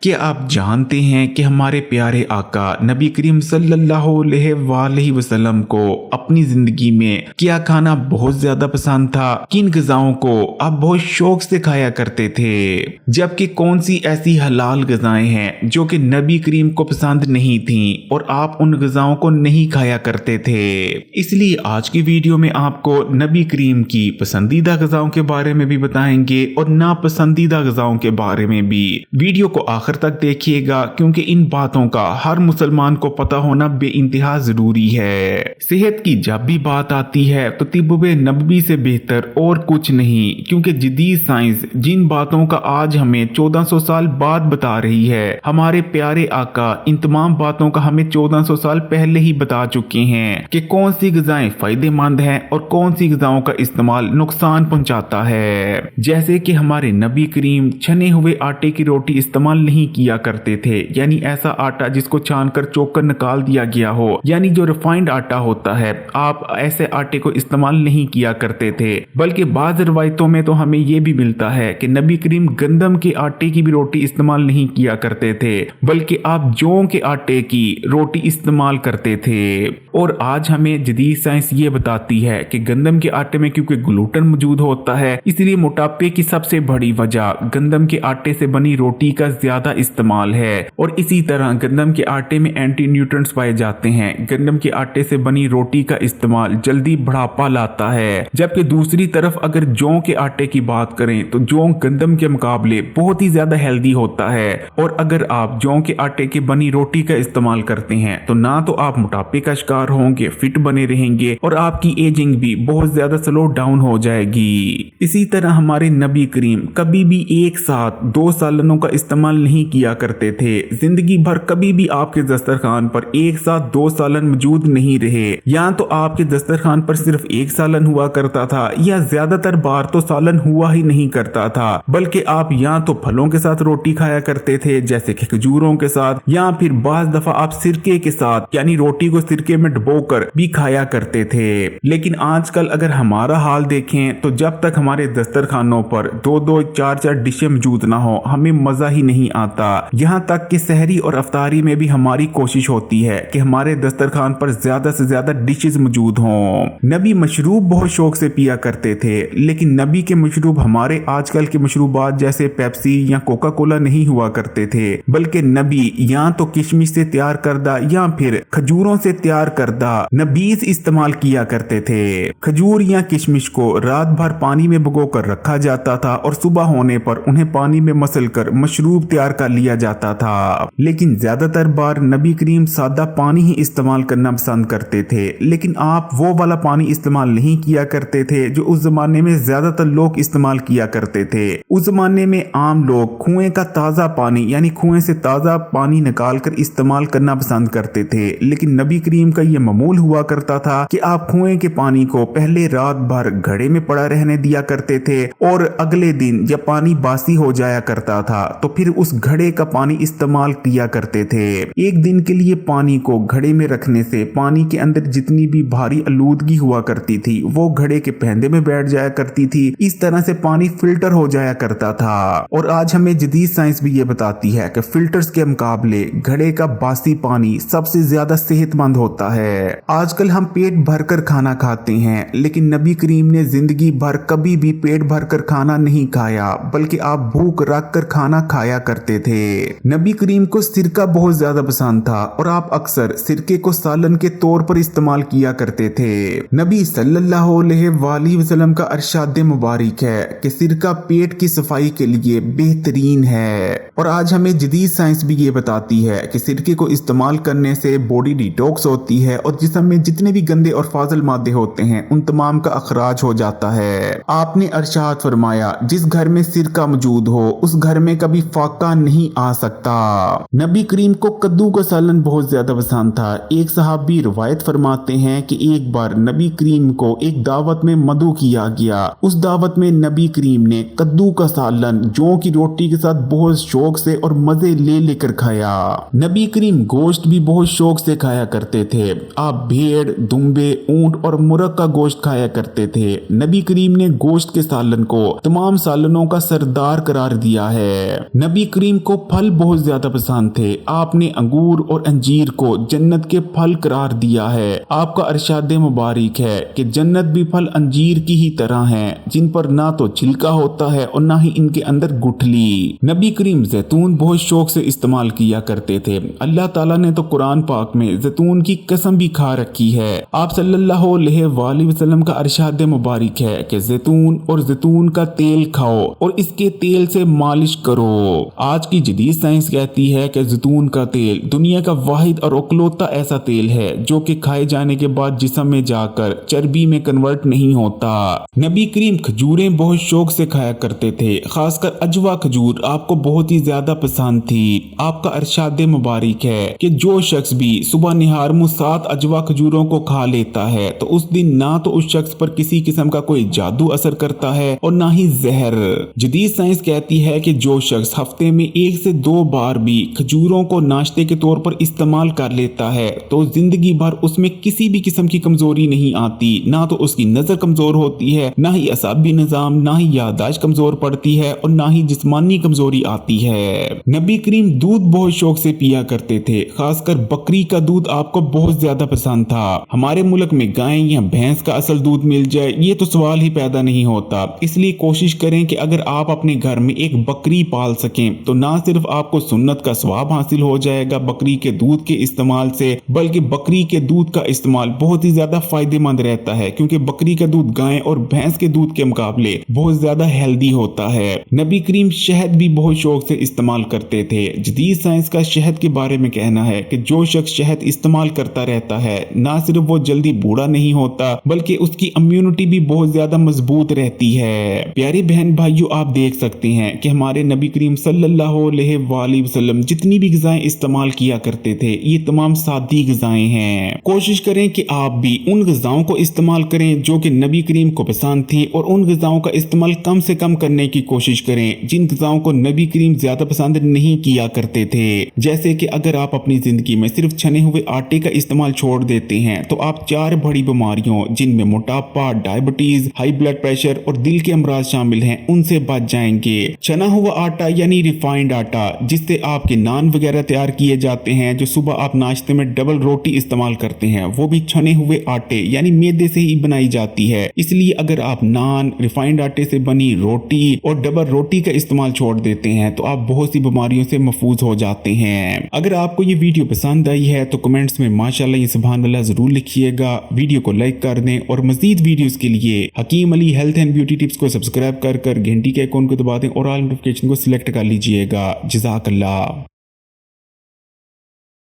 क्या आप जानते हैं कि हमारे प्यारे आका नबी करीम सल्लल्लाहु अलैहि वसल्लम को अपनी जिंदगी में क्या खाना बहुत ज्यादा पसंद था, किन ग़िज़ाओं को आप बहुत शौक से खाया करते थे, जबकि कौन सी ऐसी हलाल ग़िज़ाएं हैं जो कि नबी करीम को पसंद नहीं थीं और आप उन ग़िज़ाओं को नहीं खाया करते थे। इसलिए आज की वीडियो में आपको नबी करीम की पसंदीदा ग़िज़ाओं के बारे में भी बताएंगे और नापसंदीदा ग़िज़ाओं के बारे में भी। वीडियो को आखिर तक देखिएगा क्योंकि इन बातों का हर मुसलमान को पता होना बेइंतहा जरूरी है। सेहत की जब भी बात आती है तो तिब्बे नबवी से बेहतर और कुछ नहीं, क्योंकि जदीद साइंस जिन बातों का आज हमें 1400 साल बाद बता रही है, हमारे प्यारे आका इन तमाम बातों का हमें 1400 साल पहले ही बता चुके हैं कि कौन सी ग़िज़ाएं फायदेमंद हैं और कौन सी ग़िज़ाओं का इस्तेमाल नुकसान पहुंचाता है। जैसे कि हमारे नबी करीम छने हुए आटे की रोटी इस्तेमाल नहीं किया करते थे, यानी ऐसा आटा जिसको छानकर चोकर निकाल दिया गया हो, यानी जो रिफाइंड आटा होता है, आप ऐसे आटे को इस्तेमाल नहीं किया करते थे। बल्कि बाज़ रिवायतों में तो हमें यह भी मिलता है कि नबी करीम गंदम के आटे की भी रोटी इस्तेमाल नहीं किया करते थे, बल्कि आप जौ के आटे की रोटी इस्तेमाल करते थे। और आज हमें जदीद साइंस ये बताती है कि गंदम के आटे में क्योंकि ग्लूटेन मौजूद होता है, इसलिए मोटापे की सबसे बड़ी वजह गंदम के आटे से बनी रोटी का ज्यादा इस्तेमाल है। और इसी तरह गंदम के आटे में एंटी न्यूट्रिएंट्स पाए जाते हैं। गंदम के आटे से बनी रोटी का इस्तेमाल जल्दी बुढ़ापा लाता है, जबकि दूसरी तरफ अगर जौ के आटे की बात करें तो जौ गंदम के मुकाबले बहुत ही ज्यादा हेल्दी होता है। और अगर आप जौ के आटे की बनी रोटी का इस्तेमाल करते हैं तो ना तो आप मोटापे का शिकार होंगे, फिट बने रहेंगे और आपकी एजिंग भी बहुत ज्यादा स्लो डाउन हो जाएगी। इसी तरह हमारे नबी करीम कभी भी एक साथ 2 सालनों का इस्तेमाल नहीं किया करते थे। जिंदगी भर कभी भी आपके दस्तरखान पर एक साथ 2 सालन मौजूद नहीं रहे। या तो आपके दस्तरखान पर सिर्फ 1 सालन हुआ करता था, या ज्यादातर बार तो सालन हुआ ही नहीं करता था, बल्कि आप या तो फलों के साथ रोटी खाया करते थे जैसे कि खजूरों के साथ, या फिर बाज दफा आप सिरके के साथ यानी रोटी को सिरके में डुबोकर भी खाया करते थे। लेकिन आजकल अगर हमारा हाल देखें तो जब तक हमारे दस्तरखानों पर 2-2, 4-4 डिशें मौजूद ना हो, हमें मजा ही नहीं आता। यहाँ तक कि सहरी और अफ्तारी में भी हमारी कोशिश होती है कि हमारे दस्तरखान पर ज्यादा से ज्यादा डिशेस मौजूद हों। नबी मशरूब बहुत शौक से पिया करते थे, लेकिन नबी के मशरूब हमारे आजकल के मशरूबात जैसे पेप्सी या कोका कोला नहीं हुआ करते थे, बल्कि नबी या तो किशमिश से तैयार करदा या फिर खजूरों से तैयार करदा नबीज इस्तेमाल किया करते थे। खजूर या किशमिश को रात भर पानी में भिगोकर रखा जाता था और सुबह होने पर उन्हें पानी में मसलकर मशरूब तैयार कर लिया जाता था। लेकिन ज्यादातर बार नबी करीम सादा पानी ही इस्तेमाल करना पसंद करते थे, लेकिन आप वो वाला पानी इस्तेमाल नहीं किया करते थे जो उस जमाने में ज्यादातर लोग इस्तेमाल किया करते थे। उस जमाने में आम लोग कुएं का ताजा पानी यानी कुएं से ताजा पानी निकाल कर इस्तेमाल करना पसंद करते थे, लेकिन नबी करीम का यह मामूल हुआ करता था कि आप कुएं के पानी को पहले रात भर घड़े में पड़ा रहने दिया करते थे और अगले दिन जब पानी बासी हो जाया करता था तो फिर उस घड़े का पानी इस्तेमाल किया करते थे। एक दिन के लिए पानी को घड़े में रखने से पानी के अंदर जितनी भी भारी आलूदगी हुआ करती थी वो घड़े के पैंदे में बैठ जाया करती थी। इस तरह से पानी फिल्टर हो जाया करता था। और आज हमें जदीद साइंस भी ये बताती है कि फिल्टर्स के मुकाबले घड़े का बासी पानी सबसे ज्यादा सेहतमंद होता है। आजकल हम पेट भरकर खाना खाते हैं, लेकिन नबी करीम ने जिंदगी भर कभी भी पेट भरकर खाना नहीं खाया, बल्कि आप भूख रख कर खाना खाया करते थे। नबी करीम को सिरका बहुत ज्यादा पसंद था और आप अक्सर सिरके को सालन के तौर पर इस्तेमाल किया करते थे। नबी सल्लल्लाहु अलैहि वसल्लम का इरशाद मुबारक है कि सिरका पेट की सफाई के लिए बेहतरीन है। और आज हमें जदीद साइंस भी ये बताती है कि सिरके को इस्तेमाल करने से बॉडी डिटॉक्स होती है और जिस्म में जितने भी गंदे और फाजिल मादे होते हैं उन तमाम का अखराज हो जाता है। आपने इरशाद फरमाया, जिस घर में सिरका मौजूद हो उस घर में कभी फाका नहीं आ सकता। नबी करीम को कद्दू का सालन बहुत ज्यादा पसंद था। एक सहाबी रिवायत फरमाते हैं कि एक बार नबी करीम को एक दावत में मदऊ किया गया। उस दावत में नबी करीम ने कद्दू का सालन जौ की रोटी के साथ बहुत शौक से और मजे ले लेकर खाया। नबी करीम गोश्त भी बहुत शौक से खाया करते थे। आप भेड़, दुम्बे, ऊंट और मुर्ग का गोश्त खाया करते थे। नबी करीम ने गोश्त के सालन को तमाम सालनों का सरदार करार दिया है। नबी करीम को फल बहुत ज्यादा पसंद थे। आपने अंगूर और अंजीर को जन्नत के फल करार दिया है। आपका अरशाद मुबारक है कि जन्नत भी फल अंजीर की ही तरह हैं, जिन पर ना तो छिलका होता है और ना ही इनके अंदर गुठली। नबी करीम जैतून बहुत शौक से इस्तेमाल किया करते थे। अल्लाह ताला ने तो कुरान पाक में जैतून की कसम भी खा रखी है। आप सल्लल्लाहु अलैहि वसल्लम का अरशाद मुबारक है कि जैतून और जैतून का तेल खाओ और इसके तेल से मालिश करो। आज की जदीद साइंस कहती है कि जैतून का तेल दुनिया का वाहिद और इकलौता ऐसा तेल है जो कि खाए जाने के बाद जिस्म में जाकर चर्बी में कन्वर्ट नहीं होता। नबी करीम खजूरें बहुत शौक से खाया करते थे, खासकर अजवा खजूर आपको बहुत ही ज्यादा पसंद थी। आपका अरशाद मुबारक है कि जो शख्स भी सुबह निहार मुँह 7 अजवा खजूरों को खा लेता है तो उस दिन ना तो उस शख्स पर किसी किस्म का कोई जादू असर करता है और ना ही जहर। जदीद साइंस कहती है कि जो शख्स हफ्ते में 1 से 2 बार भी खजूरों को नाश्ते के तौर पर इस्तेमाल कर लेता है तो जिंदगी भर उसमें किसी भी किस्म की कमजोरी नहीं आती। ना तो उसकी नजर कमजोर होती है, ना ही असाबी निजाम, ना ही याददाश्त कमजोर पड़ती है और ना ही जिस्मानी कमजोरी आती है। नबी करीम दूध बहुत शौक से पिया करते थे, खासकर बकरी का दूध आपको बहुत ज्यादा पसंद था। हमारे मुल्क में गाय या भैंस का असल दूध मिल जाए ये तो सवाल ही पैदा नहीं होता। इसलिए कोशिश करें कि अगर आप अपने घर में एक बकरी पाल सकें तो ना सिर्फ आपको सुन्नत का सवाब हासिल हो जाएगा बकरी के दूध के इस्तेमाल से, बल्कि बकरी के दूध का इस्तेमाल बहुत ही ज्यादा फायदेमंद रहता है क्योंकि बकरी का दूध गाय और भैंस के दूध के मुकाबले बहुत ज्यादा हेल्दी होता है। नबी करीम शहद भी बहुत शौक से इस्तेमाल करते थे। जदीद साइंस का शहद के बारे में कहना है कि जो शख्स शहद इस्तेमाल करता रहता है ना सिर्फ वो जल्दी बूढ़ा नहीं होता बल्कि उसकी इम्यूनिटी भी बहुत ज्यादा मजबूत रहती है। प्यारे बहन भाइयों, आप देख सकते हैं कि हमारे नबी करीम सल्लल्लाहु अलैहि वसल्लम जितनी भी ग़िज़ाएं इस्तेमाल किया करते थे ये तमाम सादी ग़िज़ाएं हैं। कोशिश करें कि आप भी उन ग़िज़ाओं को इस्तेमाल करें जो कि नबी करीम को पसंद थी और उन ग़िज़ाओं का इस्तेमाल कम से कम करने की कोशिश करें जिन ग़िज़ाओं को नबी करीम ज्यादा पसंद नहीं किया करते थे। जैसे कि अगर आप अपनी जिंदगी में सिर्फ छने हुए आटे का इस्तेमाल छोड़ देते हैं तो आप 4 बड़ी बीमारियों जिनमें मोटापा, डायबिटीज, हाई ब्लड प्रेशर और दिल के अमराज शामिल हैं उनसे बच जाएंगे। छना हुआ आटा यानी रिफाइंड आटा जिससे आपके नान वगैरह तैयार किए जाते हैं, जो सुबह आप नाश्ते में डबल रोटी इस्तेमाल करते हैं, वो भी छने हुए आटे यानी मैदे से ही बनाई जाती है। इसलिए अगर आप नान, रिफाइंड आटे से बनी रोटी और डबल रोटी का इस्तेमाल छोड़ देते हैं तो आप बहुत सी बीमारियों से महफूज हो जाते हैं। अगर आपको ये वीडियो पसंद आई है तो कमेंट्स में माशाल्लाह या सुभान अल्लाह जरूर लिखिएगा। वीडियो को लाइक कर दें और मजीद वीडियोस के लिए Hakeem Ali health and beauty tips को सब्सक्राइब कर घंटी के आइकॉन को दबा दें और ऑल नोटिफिकेशन को सिलेक्ट कर लीजिएगा। जज़ाकल्लाह।